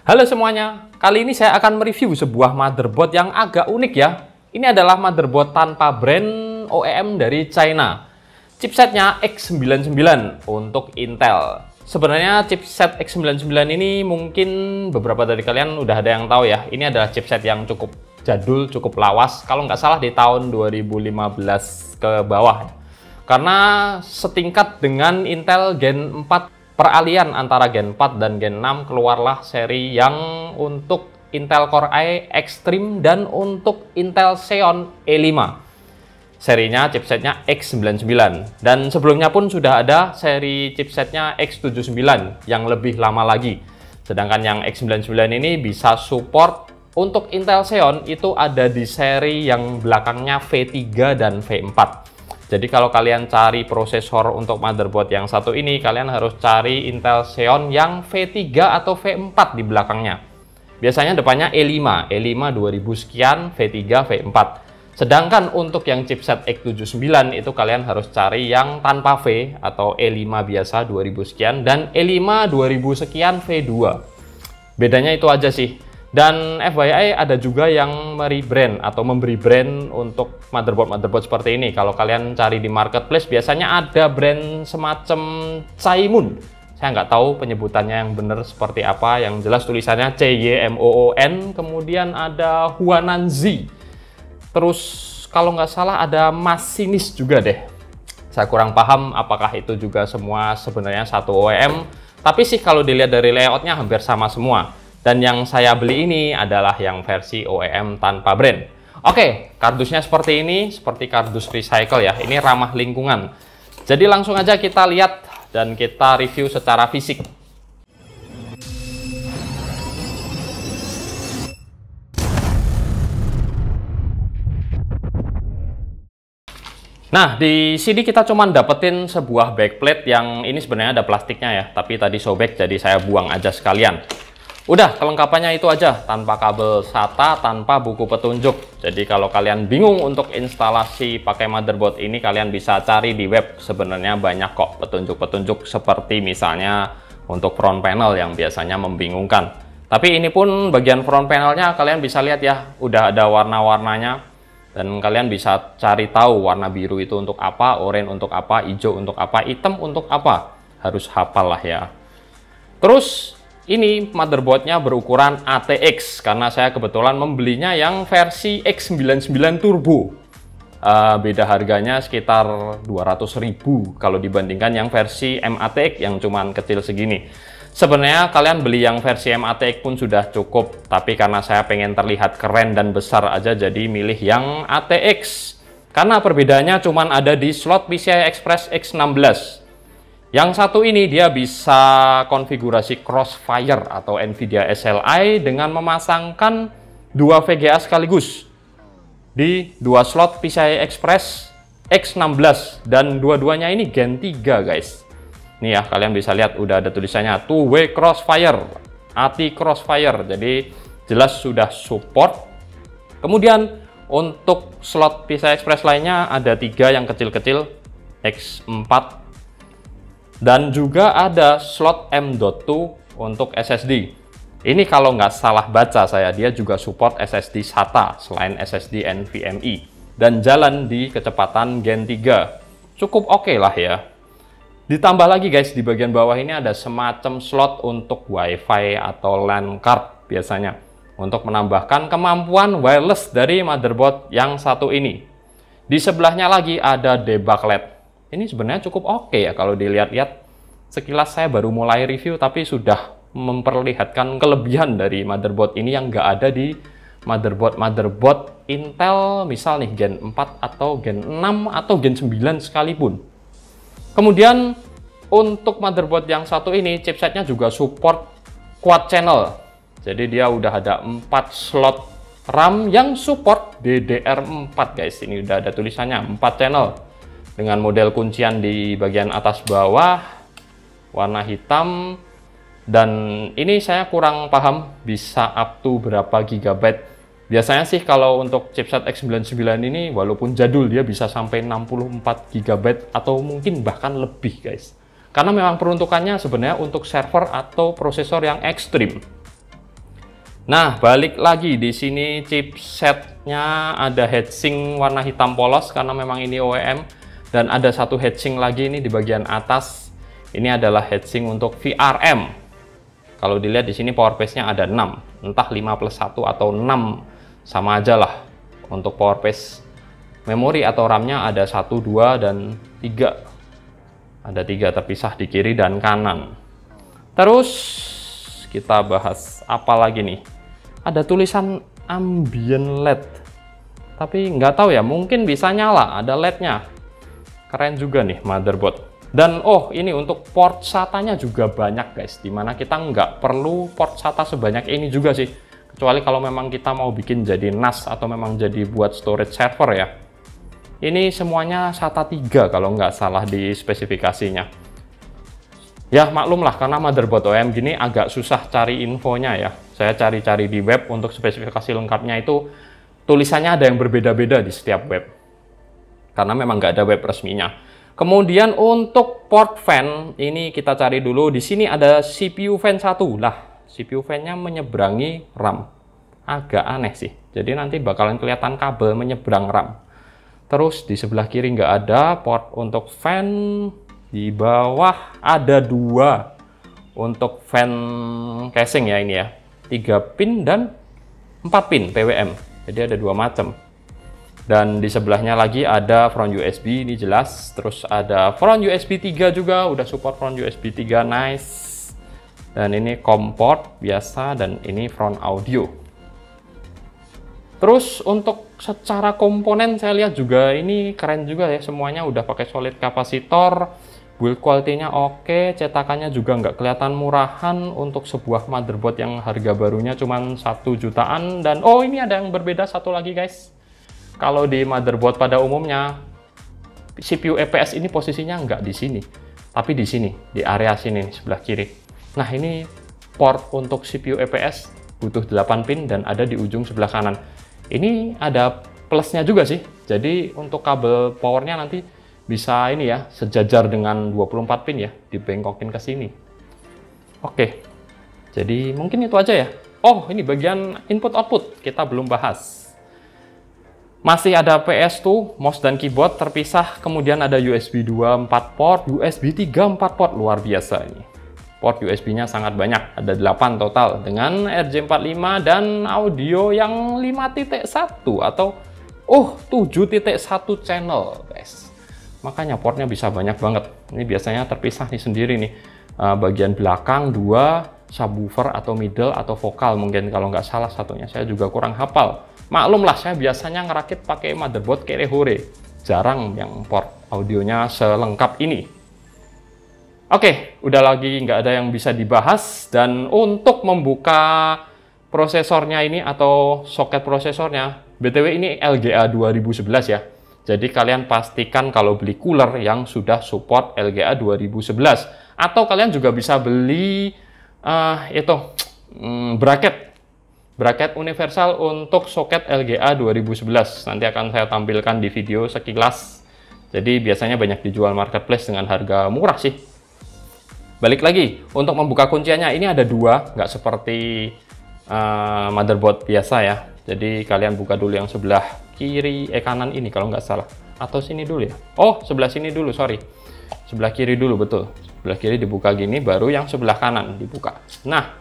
Halo semuanya, kali ini saya akan mereview sebuah motherboard yang agak unik ya. Ini adalah motherboard tanpa brand OEM dari China. Chipsetnya X99 untuk Intel. Sebenarnya chipset X99 ini mungkin beberapa dari kalian udah ada yang tahu ya. Ini adalah chipset yang cukup jadul, cukup lawas. Kalau nggak salah di tahun 2015 ke bawah. Karena setingkat dengan Intel Gen 4. Peralihan antara Gen 4 dan Gen 6 keluarlah seri yang untuk Intel Core i Extreme dan untuk Intel Xeon E5. Serinya chipsetnya X99 dan sebelumnya pun sudah ada seri chipsetnya X79 yang lebih lama lagi. Sedangkan yang X99 ini bisa support untuk Intel Xeon itu ada di seri yang belakangnya V3 dan V4. Jadi kalau kalian cari prosesor untuk motherboard yang satu ini, kalian harus cari Intel Xeon yang V3 atau V4 di belakangnya. Biasanya depannya E5 2000 sekian, V3, V4. Sedangkan untuk yang chipset X79 itu kalian harus cari yang tanpa V atau E5 biasa 2000 sekian dan E5 2000 sekian V2. Bedanya itu aja sih. Dan FYI ada juga yang merebrand atau memberi brand untuk motherboard seperti ini. Kalau kalian cari di marketplace biasanya ada brand semacam Caymoon. Saya nggak tahu penyebutannya yang benar seperti apa. Yang jelas tulisannya CYMOON. Kemudian ada Huananzi. Terus kalau nggak salah ada Masinis juga deh. Saya kurang paham apakah itu juga semua sebenarnya satu OEM. Tapi sih kalau dilihat dari layoutnya hampir sama semua. Dan yang saya beli ini adalah yang versi OEM tanpa brand. Oke, kardusnya seperti ini, seperti kardus recycle ya. Ini ramah lingkungan. Jadi langsung aja kita lihat dan kita review secara fisik. Nah, di sini kita cuman dapetin sebuah backplate yang ini sebenarnya ada plastiknya ya. Tapi tadi sobek, jadi saya buang aja sekalian. Udah, kelengkapannya itu aja, tanpa kabel SATA, tanpa buku petunjuk. Jadi kalau kalian bingung untuk instalasi pakai motherboard ini, kalian bisa cari di web. Sebenarnya banyak kok petunjuk-petunjuk seperti misalnya untuk front panel yang biasanya membingungkan. Tapi ini pun bagian front panelnya kalian bisa lihat ya, udah ada warna-warnanya. Dan kalian bisa cari tahu warna biru itu untuk apa, oranye untuk apa, hijau untuk apa, hitam untuk apa. Harus hafal lah ya. Terus ini motherboardnya berukuran ATX karena saya kebetulan membelinya yang versi X99 Turbo. Beda harganya sekitar 200.000 kalau dibandingkan yang versi MATX yang cuman kecil segini. Sebenarnya kalian beli yang versi MATX pun sudah cukup, tapi karena saya pengen terlihat keren dan besar aja jadi milih yang ATX. Karena perbedaannya cuman ada di slot PCI Express X16. Yang satu ini dia bisa konfigurasi Crossfire atau NVIDIA SLI dengan memasangkan dua VGA sekaligus di dua slot PCI Express X16 dan dua-duanya ini Gen 3 guys. Nih ya, kalian bisa lihat udah ada tulisannya two-way Crossfire, AT Crossfire, jadi jelas sudah support. Kemudian untuk slot PCI Express lainnya ada tiga yang kecil-kecil X4. Dan juga ada slot M.2 untuk SSD. Ini kalau nggak salah baca saya, dia juga support SSD SATA selain SSD NVMe. Dan jalan di kecepatan Gen 3. Cukup oke lah ya. Ditambah lagi guys, di bagian bawah ini ada semacam slot untuk WiFi atau LAN card biasanya. Untuk menambahkan kemampuan wireless dari motherboard yang satu ini. Di sebelahnya lagi ada debug LED. Ini sebenarnya cukup oke ya kalau dilihat-lihat. Sekilas saya baru mulai review tapi sudah memperlihatkan kelebihan dari motherboard ini yang nggak ada di motherboard Intel misal nih Gen 4 atau Gen 6 atau Gen 9 sekalipun. Kemudian untuk motherboard yang satu ini chipsetnya juga support quad channel. Jadi dia udah ada 4 slot RAM yang support DDR4 guys. Ini udah ada tulisannya 4 channel. Dengan model kuncian di bagian atas bawah, warna hitam, dan ini saya kurang paham bisa up to berapa gigabyte. Biasanya sih kalau untuk chipset X99 ini walaupun jadul dia bisa sampai 64 GB atau mungkin bahkan lebih guys. Karena memang peruntukannya sebenarnya untuk server atau prosesor yang ekstrim. Nah, balik lagi di sini chipsetnya ada heatsink warna hitam polos karena memang ini OEM, dan ada satu heatsink lagi ini di bagian atas. Ini adalah heatsink untuk VRM. Kalau dilihat di sini power paste-nya ada 6, entah 5 plus 1 atau 6, sama aja lah. Untuk power paste memori atau RAM-nya ada 1, 2, dan 3. Ada 3 terpisah di kiri dan kanan. Terus kita bahas apa lagi nih? Ada tulisan ambient LED, tapi nggak tahu ya, mungkin bisa nyala, ada LED-nya. Keren juga nih motherboard. Dan oh, ini untuk port SATA-nya juga banyak guys, dimana kita nggak perlu port SATA sebanyak ini juga sih, kecuali kalau memang kita mau bikin jadi NAS atau memang jadi buat storage server ya. Ini semuanya SATA 3 kalau nggak salah di spesifikasinya. Ya maklum lah, karena motherboard OEM gini agak susah cari infonya ya. Saya cari-cari di web untuk spesifikasi lengkapnya itu tulisannya ada yang berbeda-beda di setiap web. Karena memang nggak ada web resminya. Kemudian untuk port fan, ini kita cari dulu. Di sini ada CPU fan 1. Lah, CPU fan-nya menyeberangi RAM. Agak aneh sih. Jadi nanti bakalan kelihatan kabel menyeberang RAM. Terus di sebelah kiri nggak ada port untuk fan. Di bawah ada 2 untuk fan casing ya ini ya. 3 pin dan 4 pin PWM. Jadi ada 2 macam. Dan di sebelahnya lagi ada front USB, ini jelas. Terus ada front USB 3 juga, udah support front USB 3, nice. Dan ini COM port biasa, dan ini front audio. Terus untuk secara komponen saya lihat juga ini keren juga ya, semuanya udah pakai solid kapasitor. Build quality-nya oke, cetakannya juga nggak kelihatan murahan untuk sebuah motherboard yang harga barunya cuma 1 jutaan. Dan oh, ini ada yang berbeda satu lagi guys. Kalau di motherboard pada umumnya CPU EPS ini posisinya nggak di sini, tapi di sini, di area sini sebelah kiri. Nah, ini port untuk CPU EPS butuh 8 pin dan ada di ujung sebelah kanan. Ini ada plusnya juga sih. Jadi untuk kabel powernya nanti bisa ini ya, sejajar dengan 24 pin ya, dibengkokin ke sini. Oke, jadi mungkin itu aja ya. Oh, ini bagian input output kita belum bahas. Masih ada PS2, mouse dan keyboard terpisah, kemudian ada USB 2 4 port, USB 3 4 port, luar biasa ini. Port USB-nya sangat banyak, ada 8 total dengan RJ45 dan audio yang 5.1 atau 7.1 channel, guys. Makanya portnya bisa banyak banget. Ini biasanya terpisah nih sendiri nih. Bagian belakang 2 subwoofer atau middle atau vokal mungkin kalau nggak salah satunya. Saya juga kurang hafal. Maklum lah, saya biasanya ngerakit pakai motherboard Kerehore. Jarang yang port audionya selengkap ini. Oke, udah lagi nggak ada yang bisa dibahas. Dan untuk membuka prosesornya ini atau soket prosesornya, BTW ini LGA 2011 ya. Jadi kalian pastikan kalau beli cooler yang sudah support LGA 2011. Atau kalian juga bisa beli bracket universal untuk soket LGA 2011. Nanti akan saya tampilkan di video sekilas. Jadi biasanya banyak dijual marketplace dengan harga murah sih. Balik lagi, untuk membuka kunciannya ini ada 2, nggak seperti motherboard biasa ya. Jadi kalian buka dulu yang sebelah kiri, kanan ini kalau nggak salah. Atau sini dulu ya. Oh, sebelah sini dulu, sorry. Sebelah kiri dulu, betul. Sebelah kiri dibuka gini, baru yang sebelah kanan dibuka. Nah,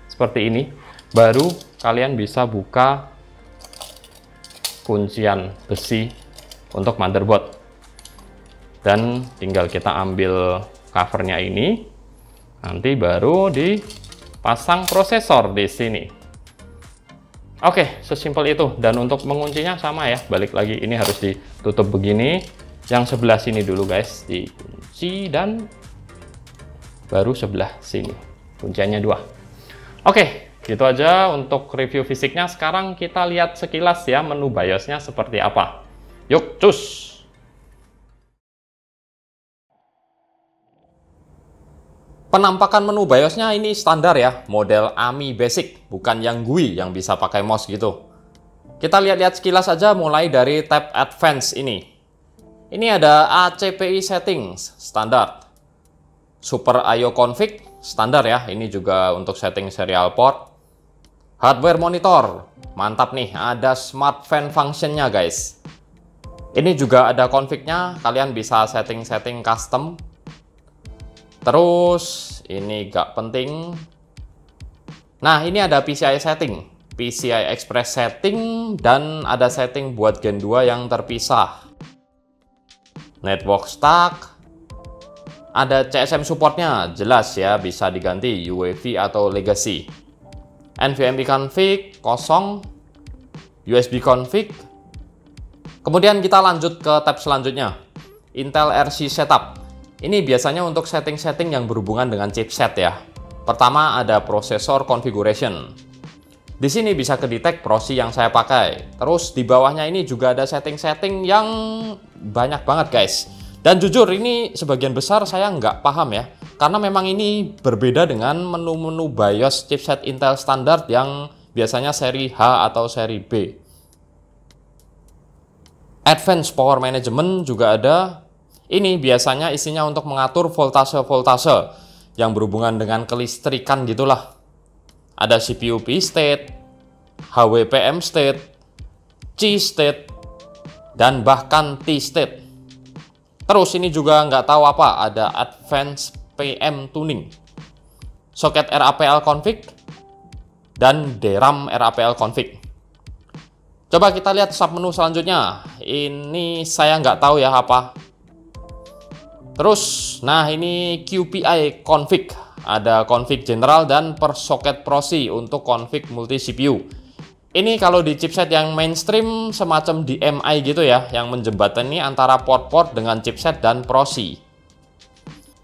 seperti ini. Baru kalian bisa buka kuncian besi untuk motherboard. Dan tinggal kita ambil covernya ini. Nanti baru dipasang prosesor di sini. Oke, sesimpel itu. Dan untuk menguncinya sama ya, balik lagi ini harus ditutup begini. Yang sebelah sini dulu guys, dikunci dan baru sebelah sini. Kunciannya 2. Oke, gitu aja untuk review fisiknya. Sekarang kita lihat sekilas ya menu BIOS-nya seperti apa. Yuk, cus! Penampakan menu BIOS-nya ini standar ya, model AMI Basic, bukan yang GUI yang bisa pakai mouse gitu. Kita lihat-lihat sekilas aja mulai dari tab Advanced ini. Ini ada ACPI Settings, standar. Super I/O Config, standar ya, ini juga untuk setting serial port. Hardware monitor, mantap nih, ada smart fan functionnya guys. Ini juga ada config-nya, kalian bisa setting-setting custom. Terus ini gak penting. Nah, ini ada PCI setting, PCI Express setting, dan ada setting buat Gen 2 yang terpisah. Network stack, ada CSM supportnya, jelas ya, bisa diganti UEFI atau legacy. NVMe config, kosong. USB config. Kemudian kita lanjut ke tab selanjutnya, Intel RC Setup. Ini biasanya untuk setting-setting yang berhubungan dengan chipset ya. Pertama ada Processor Configuration. Di sini bisa kedetek proxy yang saya pakai. Terus di bawahnya ini juga ada setting-setting yang banyak banget guys. Dan jujur ini sebagian besar saya nggak paham ya. Karena memang ini berbeda dengan menu-menu BIOS chipset Intel standar yang biasanya seri H atau seri B. Advanced Power Management juga ada. Ini biasanya isinya untuk mengatur voltase-voltase yang berhubungan dengan kelistrikan gitulah. Ada CPU P state, HWPM state, C state, dan bahkan T state. Terus ini juga nggak tahu apa, ada Advanced PM Tuning, soket RAPL config, dan DRAM RAPL config. Coba kita lihat submenu selanjutnya. Ini saya nggak tahu ya apa. Terus, nah ini QPI config. Ada config general dan per socket proxy untuk config multi CPU. Ini kalau di chipset yang mainstream semacam DMI gitu ya, yang menjembatani antara port-port dengan chipset dan proxy.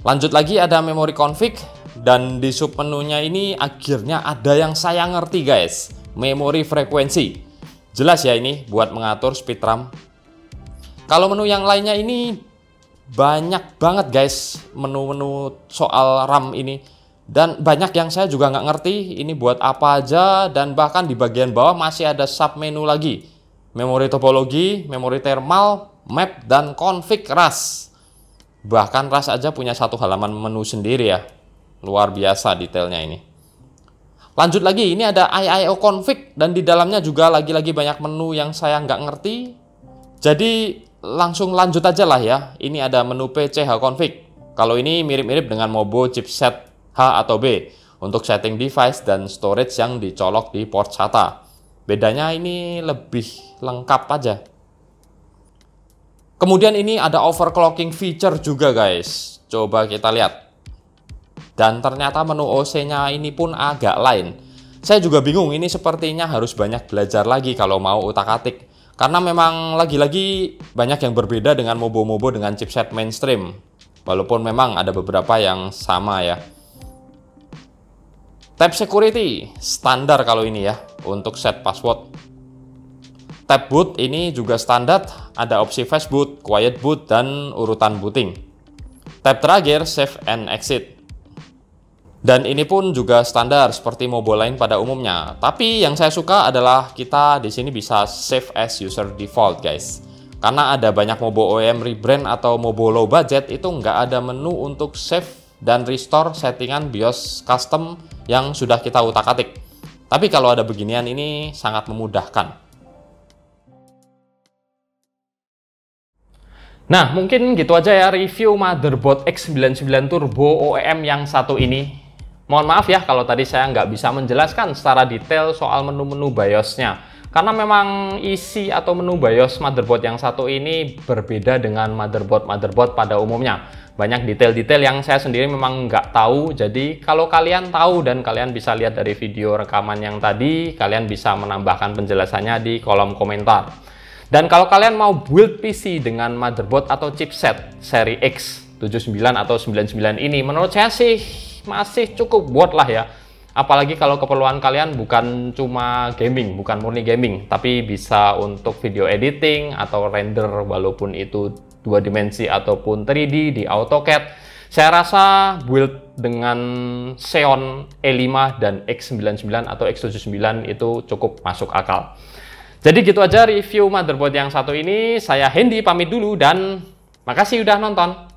Lanjut lagi ada memory config, dan di submenunya ini akhirnya ada yang saya ngerti guys, memory frekuensi. Jelas ya ini buat mengatur speed RAM. Kalau menu yang lainnya ini banyak banget guys, menu-menu soal RAM ini. Dan banyak yang saya juga nggak ngerti ini buat apa aja, dan bahkan di bagian bawah masih ada submenu lagi. Memori topologi, memori thermal, map, dan config RAS. Bahkan RAS aja punya satu halaman menu sendiri ya. Luar biasa detailnya ini. Lanjut lagi, ini ada IIO config, dan di dalamnya juga lagi-lagi banyak menu yang saya nggak ngerti. Jadi langsung lanjut aja lah ya. Ini ada menu PCH config. Kalau ini mirip-mirip dengan Mobo chipset H atau B untuk setting device dan storage yang dicolok di port SATA. Bedanya ini lebih lengkap aja. Kemudian ini ada overclocking feature juga guys. Coba kita lihat. Dan ternyata menu OC-nya ini pun agak lain. Saya juga bingung, ini sepertinya harus banyak belajar lagi kalau mau utak-atik. Karena memang lagi-lagi banyak yang berbeda dengan Mobo-Mobo dengan chipset mainstream. Walaupun memang ada beberapa yang sama ya. Tab security, standar kalau ini ya, untuk set password. Tab boot ini juga standar, ada opsi fast boot, quiet boot, dan urutan booting. Tab terakhir, save and exit. Dan ini pun juga standar seperti Mobo lain pada umumnya. Tapi yang saya suka adalah kita di sini bisa save as user default guys. Karena ada banyak Mobo OEM rebrand atau Mobo low budget itu nggak ada menu untuk save dan restore settingan BIOS custom yang sudah kita utak-atik. Tapi kalau ada beginian ini sangat memudahkan. Nah, mungkin gitu aja ya review motherboard X99 Turbo OEM yang satu ini. Mohon maaf ya kalau tadi saya nggak bisa menjelaskan secara detail soal menu-menu BIOS-nya. Karena memang isi atau menu BIOS motherboard yang satu ini berbeda dengan motherboard pada umumnya. Banyak detail-detail yang saya sendiri memang nggak tahu. Jadi kalau kalian tahu dan kalian bisa lihat dari video rekaman yang tadi, kalian bisa menambahkan penjelasannya di kolom komentar. Dan kalau kalian mau build PC dengan motherboard atau chipset seri X79 atau 99 ini, menurut saya sih masih cukup buat lah ya. Apalagi kalau keperluan kalian bukan cuma gaming, bukan murni gaming, tapi bisa untuk video editing atau render walaupun itu 2 dimensi ataupun 3D di AutoCAD. Saya rasa build dengan Xeon E5 dan X99 atau X79 itu cukup masuk akal. Jadi gitu aja review motherboard yang satu ini. Saya Hendy pamit dulu dan makasih udah nonton.